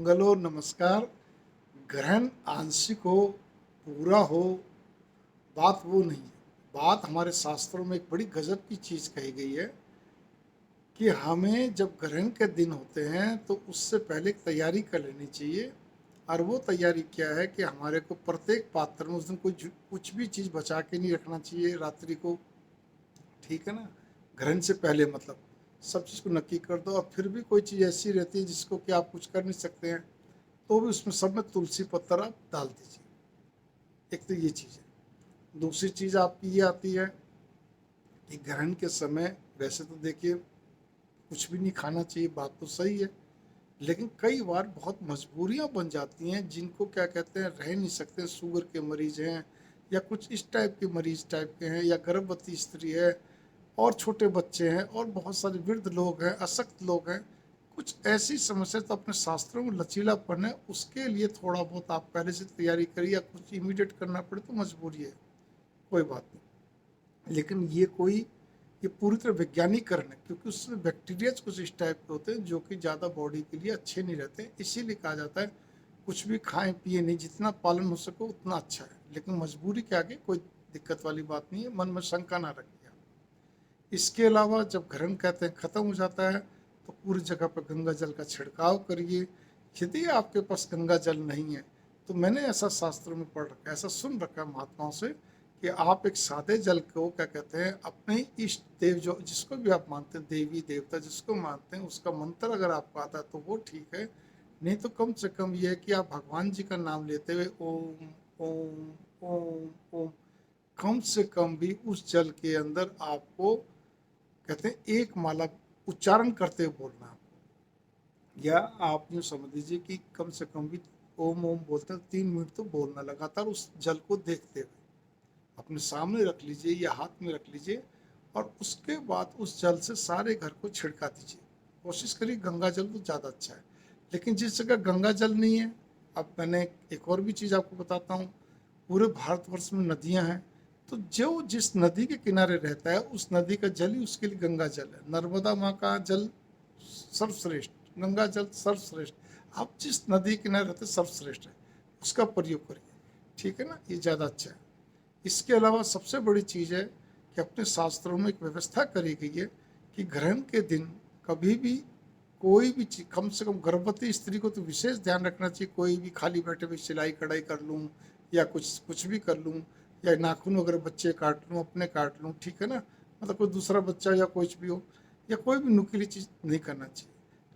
मंगल हो, नमस्कार। ग्रहण आंशिक हो, पूरा हो, बात वो नहीं है। बात हमारे शास्त्रों में एक बड़ी गजब की चीज़ कही गई है कि हमें जब ग्रहण के दिन होते हैं तो उससे पहले एक तैयारी कर लेनी चाहिए। और वो तैयारी क्या है कि हमारे को प्रत्येक पात्र में उस दिन कुछ भी चीज़ बचा के नहीं रखना चाहिए रात्रि को। ठीक है ना? ग्रहण से पहले मतलब सब चीज़ को नक्की कर दो। और फिर भी कोई चीज़ ऐसी रहती है जिसको कि आप कुछ कर नहीं सकते हैं, तो भी उसमें सब में तुलसी पत्तर आप डाल दीजिए। एक तो ये चीज़ है। दूसरी चीज़ आपकी ये आती है कि ग्रहण के समय वैसे तो देखिए कुछ भी नहीं खाना चाहिए, बात तो सही है। लेकिन कई बार बहुत मजबूरियां बन जाती हैं, जिनको क्या कहते हैं रह नहीं सकते। शुगर के मरीज हैं या कुछ इस टाइप के मरीज टाइप के हैं, या गर्भवती स्त्री है, और छोटे बच्चे हैं, और बहुत सारे वृद्ध लोग हैं, अशक्त लोग हैं। कुछ ऐसी समस्या तो अपने शास्त्रों में लचीलापन है, उसके लिए थोड़ा बहुत आप पहले से तैयारी करिए। या कुछ इमीडिएट करना पड़े तो मजबूरी है, कोई बात नहीं। लेकिन ये पूरी तरह वैज्ञानिकरण है, क्योंकि उसमें बैक्टीरिया कुछ इस टाइप के होते हैं जो कि ज़्यादा बॉडी के लिए अच्छे नहीं रहते। इसीलिए कहा जाता है कुछ भी खाएं पिए नहीं, जितना पालन हो सके उतना अच्छा है। लेकिन मजबूरी के आगे कोई दिक्कत वाली बात नहीं है, मन में शंका ना रखिए। इसके अलावा जब ग्रहण कहते हैं ख़त्म हो जाता है तो पूरी जगह पर गंगा जल का छिड़काव करिए। यदि आपके पास गंगा जल नहीं है तो मैंने ऐसा शास्त्रों में पढ़ रखा है, ऐसा सुन रखा है महात्माओं से, कि आप एक सादे जल को क्या कहते हैं अपने इष्ट देव जो जिसको भी आप मानते हैं, देवी देवता जिसको मानते हैं, उसका मंत्र अगर आपको आता है तो वो ठीक है। नहीं तो कम से कम ये है कि आप भगवान जी का नाम लेते हुए ओम ओम ओम ओम, कम से कम भी उस जल के अंदर आपको कहते हैं एक माला उच्चारण करते हुए बोलना। या आप यूँ समझ लीजिए कि कम से कम भी ओम ओम बोलते हैं 3 मिनट तो बोलना लगातार, उस जल को देखते हुए अपने सामने रख लीजिए या हाथ में रख लीजिए। और उसके बाद उस जल से सारे घर को छिड़का दीजिए। कोशिश करिए गंगा जल तो ज़्यादा अच्छा है। लेकिन जिस जगह गंगा जल नहीं है, अब मैंने एक और भी चीज़ आपको बताता हूँ। पूरे भारतवर्ष में नदियाँ हैं, तो जो जिस नदी के किनारे रहता है उस नदी का जल ही उसके लिए गंगा जल है। नर्मदा माँ का जल सर्वश्रेष्ठ, गंगा जल सर्वश्रेष्ठ। आप जिस नदी किनारे रहते सर्वश्रेष्ठ है, उसका प्रयोग करिए। ठीक है ना? ये ज़्यादा अच्छा है। इसके अलावा सबसे बड़ी चीज़ है कि अपने शास्त्रों में एक व्यवस्था करी गई है कि ग्रहण के दिन कभी भी कोई भी चीज़, कम से कम गर्भवती स्त्री को तो विशेष ध्यान रखना चाहिए। कोई भी खाली बैठे हुए सिलाई कढ़ाई कर लूँ या कुछ कुछ भी कर लूँ, या नाखून वगैरह बच्चे काट लूँ, अपने काट लूँ, ठीक है ना? मतलब कोई दूसरा बच्चा या कुछ भी हो, या कोई भी नुकीली चीज़ नहीं करना चाहिए।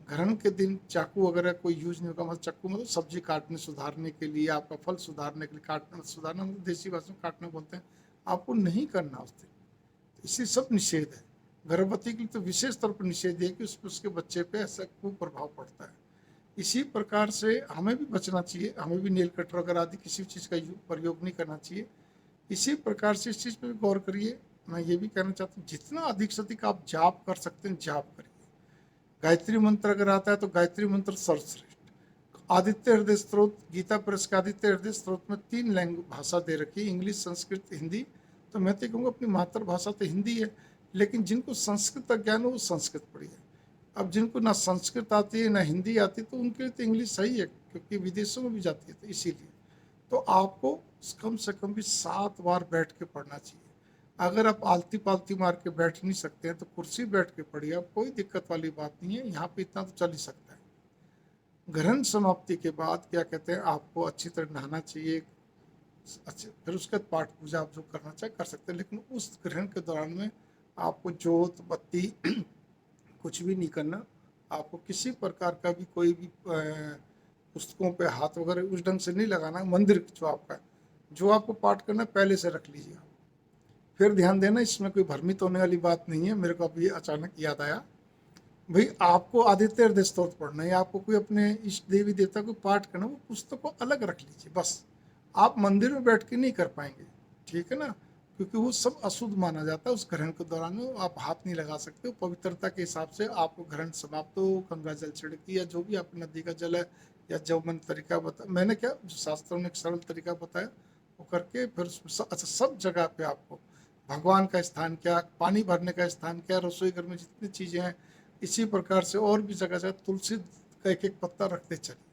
ग्रहण के दिन चाकू वगैरह कोई यूज नहीं होगा। मतलब चाकू मतलब सब्जी काटने सुधारने के लिए, आपका फल सुधारने के लिए, काटना सुधारना मतलब देसी भाषा में काटना बोलते हैं, आपको नहीं करना उस दिन। तो इसी सब निषेध है। गर्भवती के लिए तो विशेष तौर पर निषेध है कि उस पर उसके बच्चे पे ऐसा कुप्रभाव पड़ता है। इसी प्रकार से हमें भी बचना चाहिए, हमें भी नेल कटर वगैरह आदि किसी भी चीज़ का प्रयोग नहीं करना चाहिए। इसी प्रकार से इस चीज़ पर भी गौर करिए। मैं ये भी कहना चाहता हूँ जितना अधिक से अधिक आप जाप कर सकते हैं जाप करिए। गायत्री मंत्र अगर आता है तो गायत्री मंत्र सर्वश्रेष्ठ। आदित्य हृदय स्त्रोत, गीता प्रेस के आदित्य हृदय स्त्रोत में 3 लैंग्वेज भाषा दे रखी है, इंग्लिश संस्कृत हिंदी। तो मैं तो कहूँगा अपनी मातृभाषा तो हिंदी है, लेकिन जिनको संस्कृत का ज्ञान हो वो संस्कृत पढ़िए। अब जिनको ना संस्कृत आती है ना हिंदी आती, तो उनके लिए तो इंग्लिश सही है, क्योंकि विदेशों में भी जाती है, तो इसीलिए तो आपको कम से कम भी 7 बार बैठ के पढ़ना चाहिए। अगर आप आलती पालती मार के बैठ नहीं सकते हैं तो कुर्सी बैठ के पढ़िए, आप कोई दिक्कत वाली बात नहीं है, यहाँ पे इतना तो चल ही सकता है। ग्रहण समाप्ति के बाद क्या कहते हैं आपको अच्छी तरह नहाना चाहिए। अच्छे फिर उसके बाद पाठ पूजा आप जो करना चाहे कर सकते हैं, लेकिन उस ग्रहण के दौरान में आपको जोत बत्ती कुछ भी नहीं करना। आपको किसी प्रकार का भी कोई भी पुस्तकों पे हाथ वगैरह उस ढंग से नहीं लगाना। मंदिर जो आपको पाठ करना पहले से रख लीजिए। फिर ध्यान देना, इसमें कोई भ्रमित होने वाली बात नहीं है। मेरे को अभी अचानक याद आया, भाई आपको आदित्य हृदय स्तोत्र पढ़ना है, आपको कोई अपने इष्ट देवी देवता को पाठ करना, वो पुस्तक को अलग रख लीजिए बस। आप मंदिर में बैठ के नहीं कर पाएंगे, ठीक है ना? क्योंकि वो सब अशुद्ध माना जाता है। उस ग्रहण के दौरान में आप हाथ नहीं लगा सकते हो। पवित्रता के हिसाब से आपको ग्रहण समाप्त हो, गंगा जल छिड़की या जो भी आपकी नदी का जल है, या जो मैंने तरीका बताया, मैंने क्या जो शास्त्रों ने एक सरल तरीका बताया वो करके फिर अच्छा सब जगह पे आपको भगवान का स्थान क्या, पानी भरने का स्थान क्या, रसोई घर में जितनी चीज़ें हैं, इसी प्रकार से और भी जगह जगह तुलसी का एक एक पत्ता रखते चलिए।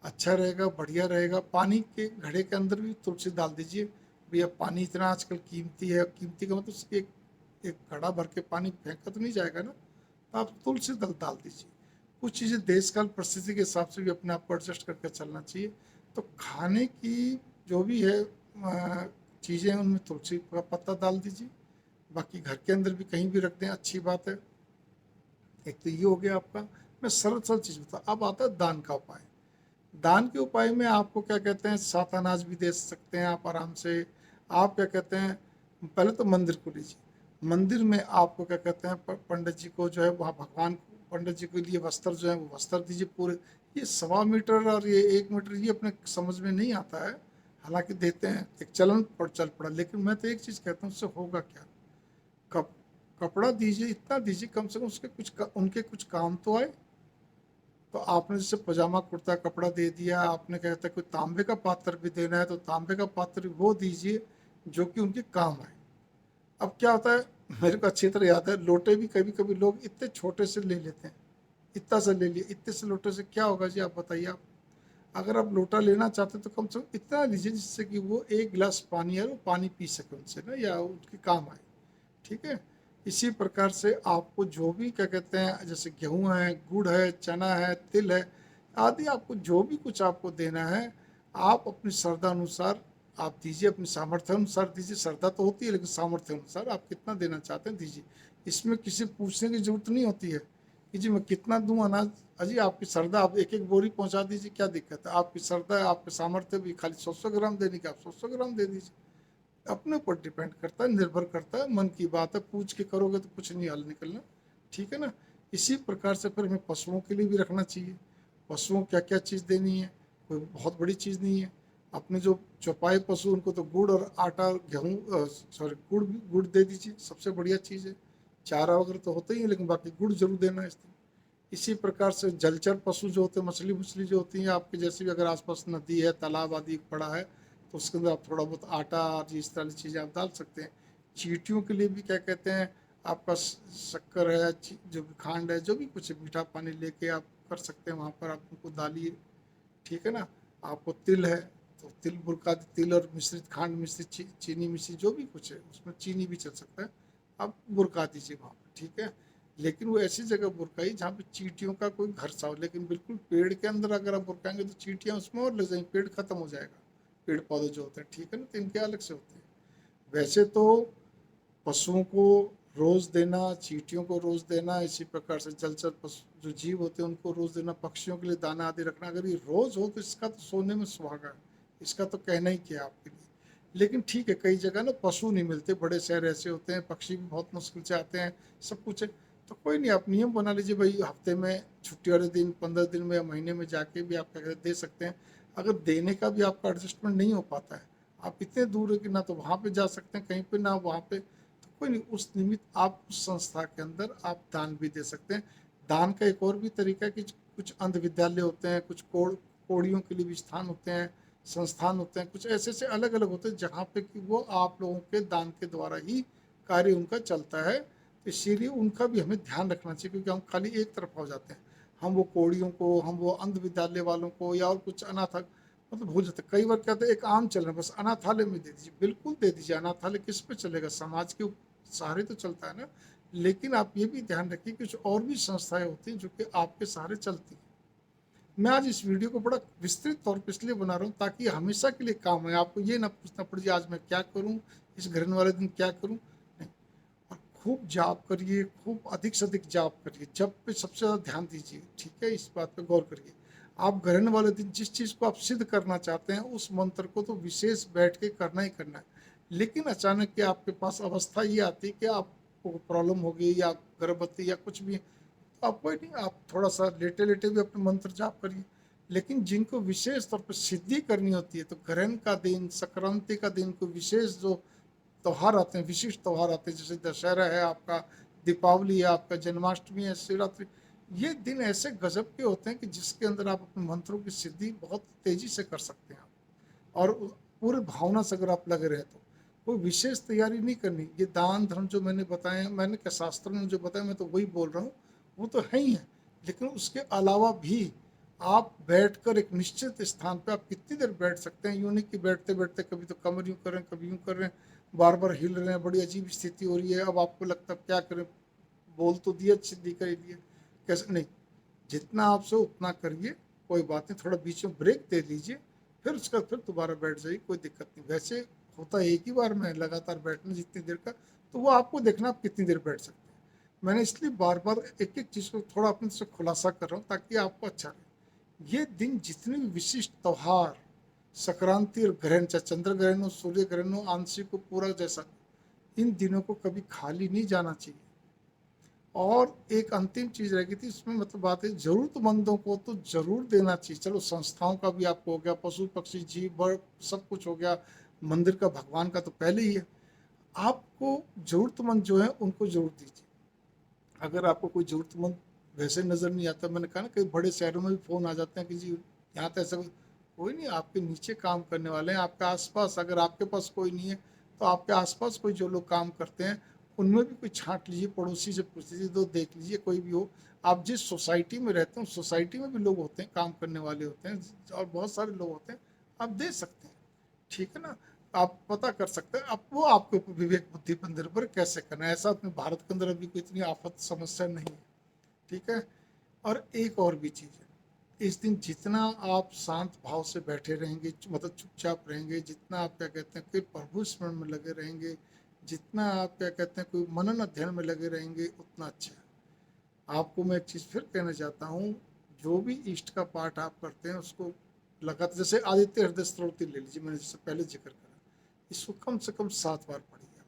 अच्छा रहेगा, बढ़िया रहेगा। पानी के घड़े के अंदर भी तुलसी डाल दीजिए। भैया पानी इतना आजकल कीमती है, कीमती का मतलब एक एक घड़ा भर के पानी फेंका तो नहीं जाएगा ना, तो आप तुलसी दल डाल दीजिए। कुछ चीज़ें देश काल परिस्थिति के हिसाब से भी अपने आप को एडजस्ट करके चलना चाहिए। तो खाने की जो भी है चीज़ें हैं, उनमें तुलसी का पत्ता डाल दीजिए। बाकी घर के अंदर भी कहीं भी रख दें, अच्छी बात है। एक तो ये हो गया आपका। मैं सरल सरल चीज़ बता, अब आता है दान का उपाय। दान के उपाय में आपको क्या कहते हैं, सात अनाज भी दे सकते हैं आप आराम से। आप क्या कहते हैं, पहले तो मंदिर को लीजिए। मंदिर में आपको क्या कहते हैं, पंडित जी को जो है वहाँ भगवान को, पंडित जी के लिए वस्त्र जो है वो वस्त्र दीजिए पूरे। ये 1.25 मीटर और ये 1 मीटर ये अपने समझ में नहीं आता है, हालांकि देते हैं, एक चलन पर चल पड़ा। लेकिन मैं तो एक चीज़ कहता हूँ, उससे होगा क्या। कप कपड़ा दीजिए, इतना दीजिए कम से कम उसके उनके कुछ काम तो आए। तो आपने जैसे पजामा कुर्ता कपड़ा दे दिया, आपने कहता है कोई तांबे का पात्र भी देना है तो तांबे का पात्र वो दीजिए जो कि उनके काम आए। अब क्या होता है, मेरे को अच्छी तरह याद है, लोटे भी कभी कभी लोग इतने छोटे से ले लेते हैं। इतना सा ले लिया, इतने से लोटे से क्या होगा जी, आप बताइए। आप अगर आप लोटा लेना चाहते हैं तो कम से कम इतना लीजिए जिससे कि वो एक गिलास पानी है वो पानी पी सके उनसे ना, या उनके काम आए। ठीक है। इसी प्रकार से आपको जो भी क्या कहते हैं, जैसे गेहूँ है, गुड़ है, चना है, तिल है आदि, आपको जो भी कुछ आपको देना है, आप अपनी श्रद्धा अनुसार आप दीजिए, अपनी सामर्थ्य अनुसार दीजिए। श्रद्धा तो होती है, लेकिन सामर्थ्य अनुसार आप कितना देना चाहते हैं दीजिए। इसमें किसी पूछने की जरूरत नहीं होती है कि जी मैं कितना दूं अनाज। अजी आपकी श्रद्धा, आप एक एक बोरी पहुंचा दीजिए, क्या दिक्कत है। आपकी श्रद्धा है, आपके सामर्थ्य भी खाली 100-100 ग्राम देने की, आप 100-100 ग्राम दे दीजिए। अपने ऊपर डिपेंड करता है, निर्भर करता है, मन की बात है। पूछ के करोगे तो कुछ नहीं हल निकलना। ठीक है ना। इसी प्रकार से फिर हमें पशुओं के लिए भी रखना चाहिए। पशुओं क्या क्या चीज़ देनी है, कोई बहुत बड़ी चीज़ नहीं है। अपने जो चौपाए पशु उनको तो गुड़ और आटा, गेहूँ, सॉरी गुड़ दे दीजिए, सबसे बढ़िया चीज़ है। चारा वगैरह तो होता ही है, लेकिन बाकी गुड़ जरूर देना है इस दिन। इसी प्रकार से जलचर पशु जो होते हैं, मछली मछली जो होती हैं आपके, जैसे भी अगर आसपास नदी है, तालाब आदि पड़ा है, तो उसके अंदर आप थोड़ा बहुत आटा और इस तरह की चीज़ें आप डाल सकते हैं। चींटियों के लिए भी क्या कहते हैं, आपका शक्कर है, जो भी खांड है, जो भी कुछ है, मीठा पानी लेके आप कर सकते हैं, वहाँ पर आप उनको डालिए। ठीक है ना। आपको तिल है तो तिल बुरका, तिल और मिश्रित खांड मिश्रित चीनी मिश्रित जो भी कुछ है, उसमें चीनी भी चल सकता है, आप बुरका दीजिए वहाँ पर। ठीक है। लेकिन वो ऐसी जगह बुरकाई जहाँ पे चींटियों का कोई घर सा हो। लेकिन बिल्कुल पेड़ के अंदर अगर आप बुरकाएंगे तो चींटियाँ उसमें और लग जाएंगी, पेड़ खत्म हो जाएगा। पेड़ पौधे जो होते हैं, ठीक है ना, तो इनके अलग से होते हैं। वैसे तो पशुओं को रोज़ देना, चींटियों को रोज़ देना, इसी प्रकार से जलचर पशु जो जीव होते हैं उनको रोज़ देना, पक्षियों के लिए दाना आदि रखना, अगर ये रोज़ हो तो इसका तो सोने में सुहागा है। इसका तो कहना ही क्या आपके लिए। लेकिन ठीक है, कई जगह ना पशु नहीं मिलते, बड़े शहर ऐसे होते हैं, पक्षी भी बहुत मुश्किल से आते हैं, सब कुछ है। तो कोई नहीं, आप नियम बना लीजिए भाई, हफ्ते में छुट्टी वाले दिन, 15 दिन में या महीने में जाके भी आप क्या कहते हैं दे सकते हैं। अगर देने का भी आपका एडजस्टमेंट नहीं हो पाता है, आप इतने दूर है कि ना तो वहाँ पे जा सकते हैं कहीं पे, ना वहाँ पे, तो कोई नहीं, उस निमित्त आप उस संस्था के अंदर आप दान भी दे सकते हैं। दान का एक और भी तरीका है कि कुछ अंध विद्यालय होते हैं, कुछ कोड़ियों के लिए भी स्थान होते हैं, संस्थान होते हैं, कुछ ऐसे ऐसे अलग अलग होते हैं जहाँ पे कि वो आप लोगों के दान के द्वारा ही कार्य उनका चलता है। तो इसीलिए उनका भी हमें ध्यान रखना चाहिए, क्योंकि हम खाली एक तरफ हो जाते हैं। हम वो कोड़ियों को, हम वो अंध विद्यालय वालों को, या और कुछ अनाथ मतलब भूल जाते। कई बार क्या होता है, एक आम चल रहा है, बस अनाथालय में दे दीजिए, बिल्कुल दे दीजिए। अनाथालय किस पे चलेगा, समाज के सहारे तो चलता है ना। लेकिन आप ये भी ध्यान रखिए कि कुछ और भी संस्थाएं होती हैं जो कि आपके सहारे चलती हैं। मैं आज इस वीडियो को बड़ा विस्तृत तौर पर इसलिए बना रहा हूँ ताकि हमेशा के लिए काम आए। आपको ये ना पूछना पड़े आज मैं क्या करूँ, इस ग्रहण वाले दिन क्या करूँ, नहीं। और खूब जाप करिए, खूब अधिक से अधिक जाप करिए, जब पे सबसे ज़्यादा ध्यान दीजिए। ठीक है, इस बात पे गौर करिए। आप ग्रहण वाले दिन जिस चीज़ को आप सिद्ध करना चाहते हैं, उस मंत्र को तो विशेष बैठ के करना ही करना है। लेकिन अचानक के आपके पास अवस्था ये आती है कि आपको प्रॉब्लम हो गई, या गर्भवती या कुछ भी, तो आप कोई नहीं, आप थोड़ा सा लेटे लेटे भी अपने मंत्र जाप करिए। लेकिन जिनको विशेष तौर पर सिद्धि करनी होती है, तो ग्रहण का दिन, संक्रांति का दिन, को विशेष जो त्यौहार आते हैं, विशिष्ट त्यौहार आते हैं, जैसे दशहरा है आपका, दीपावली है आपका, जन्माष्टमी है, शिवरात्रि, ये दिन ऐसे गजब के होते हैं कि जिसके अंदर आप अपने मंत्रों की सिद्धि बहुत तेजी से कर सकते हैं। और पूरे भावना से अगर आप लगे रहे तो कोई विशेष तैयारी नहीं करनी। ये दान धर्म जो मैंने बताया, मैंने क्या शास्त्रों ने जो बताया, मैं तो वही बोल रहा हूँ, वो तो है ही है। लेकिन उसके अलावा भी आप बैठकर एक निश्चित स्थान पे आप कितनी देर बैठ सकते हैं, यूँ नहीं कि बैठते-बैठते कभी तो कमर यूँ कर रहे हैं, कभी यूँ कर रहे हैं, बार-बार हिल रहे हैं, बड़ी अजीब स्थिति हो रही है। अब आपको लगता है अब क्या करें, बोल तो दिया, सीधी कर ही दिया, कैसे नहीं, जितना आपसे उतना करिए, कोई बात नहीं, थोड़ा बीच में ब्रेक दे दीजिए, फिर उसका फिर दोबारा बैठ जाइए, कोई दिक्कत नहीं। वैसे होता एक ही बार में लगातार बैठना जितनी देर का, तो वो आपको देखना आप कितनी देर बैठ सकते हैं। मैंने इसलिए बार-बार एक-एक चीज़ को थोड़ा अपने से खुलासा कर रहा हूँ ताकि आपको अच्छा लगे। ये दिन जितने भी विशिष्ट त्योहार, संक्रांति और ग्रहण, चाहे चंद्र ग्रहण हो, सूर्य ग्रहण हो, आंशिक हो, पूरा जैसा, इन दिनों को कभी खाली नहीं जाना चाहिए। और एक अंतिम चीज़ रह गई थी इसमें, मतलब बात है, ज़रूरतमंदों को तो ज़रूर देना चाहिए। चलो संस्थाओं का भी आपको हो गया, पशु पक्षी जीव बड़ सब कुछ हो गया, मंदिर का भगवान का तो पहले ही है। आपको ज़रूरतमंद जो है उनको ज़रूर दीजिए। अगर आपको कोई ज़रूरतमंद वैसे नज़र नहीं आता, मैंने कहा ना कई बड़े शहरों में भी फ़ोन आ जाते हैं कि जी यहाँ तो ऐसा कोई नहीं, आपके नीचे काम करने वाले हैं, आपके आसपास, अगर आपके पास कोई नहीं है तो आपके आसपास कोई जो लोग काम करते हैं उनमें भी कोई छांट लीजिए, पड़ोसी से पूछ लीजिए, तो देख लीजिए कोई भी हो। आप जिस सोसाइटी में रहते हैं उस सोसाइटी में भी लोग होते हैं, काम करने वाले होते हैं और बहुत सारे लोग होते हैं, आप दे सकते हैं, ठीक है ना। आप पता कर सकते हैं, आप वो आपके ऊपर विवेक बुद्धि पर निर्भर कैसे करना है। ऐसा अपने भारत के अंदर अभी कोई इतनी आफत समस्या नहीं है, ठीक है। और एक और भी चीज़ है, इस दिन जितना आप शांत भाव से बैठे रहेंगे, मतलब चुपचाप रहेंगे, जितना आप क्या कहते हैं कि प्रभु स्मरण में लगे रहेंगे, जितना आप क्या कहते हैं कोई मनन अध्ययन में लगे रहेंगे, उतना अच्छा है। आपको मैं एक चीज़ फिर कहना चाहता हूँ, जो भी इष्ट का पाठ आप करते हैं उसको लगातार, जैसे आदित्य हृदय स्तोत्र ले लीजिए, मैंने जैसे पहले जिक्र करा, इसको कम से कम 7 बार पढ़िए।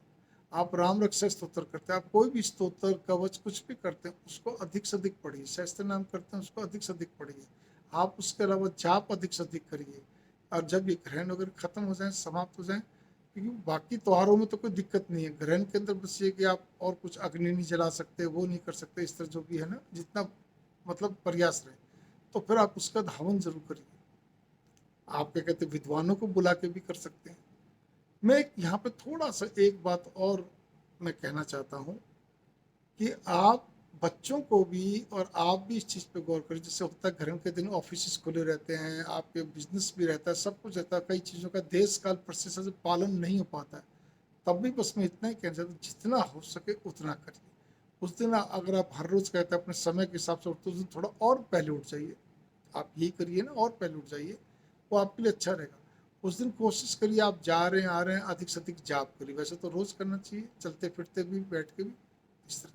आप राम रक्षा स्तोत्र करते हैं, आप कोई भी स्तोत्र कवच कुछ भी करते हैं उसको अधिक से अधिक पढ़िए, सहस्त्र नाम करते हैं उसको अधिक से अधिक पढ़िए। आप उसके अलावा जाप अधिक से अधिक करिए। और जब ये ग्रहण वगैरह खत्म हो जाए, समाप्त हो जाए, क्योंकि बाकी त्योहारों में तो कोई दिक्कत नहीं है, ग्रहण के अंदर बस ये कि आप और कुछ अग्नि नहीं जला सकते, वो नहीं कर सकते, इस तरह जो भी है ना, जितना मतलब प्रयास रहे, तो फिर आप उसका हवन जरूर करिए। आप क्या कहते हैं विद्वानों को बुला के भी कर सकते हैं। मैं यहाँ पे थोड़ा सा एक बात और मैं कहना चाहता हूँ कि आप बच्चों को भी और आप भी इस चीज़ पे गौर करें। जैसे होता है ग्रहण के दिन ऑफिस खुले रहते हैं, आपके बिजनेस भी रहता है, सब कुछ रहता है, कई चीज़ों का देश काल परिस्थिति से पालन नहीं हो पाता है, तब भी बस मैं इतना ही कहना चाहता हूँ, जितना हो सके उतना करिए। उस दिन अगर आप हर रोज़ कहते हैं अपने समय के हिसाब से उठते, उस दिन थोड़ा और पहले उठ जाइए। आप यही करिए ना, और पहले उठ जाइए, वो आपके लिए अच्छा रहेगा। उस दिन कोशिश करिए, आप जा रहे हैं आ रहे हैं, अधिक से अधिक जाप करिए। वैसे तो रोज़ करना चाहिए, चलते फिरते भी बैठ के भी, इस तरह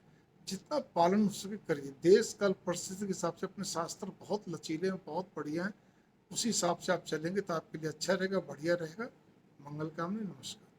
जितना पालन हो सके करिए। देश काल परिस्थिति के हिसाब से अपने शास्त्र बहुत लचीले हैं, बहुत बढ़िया हैं, उसी हिसाब से आप चलेंगे तो आपके लिए अच्छा रहेगा, बढ़िया रहेगा। मंगल कामना, नमस्कार।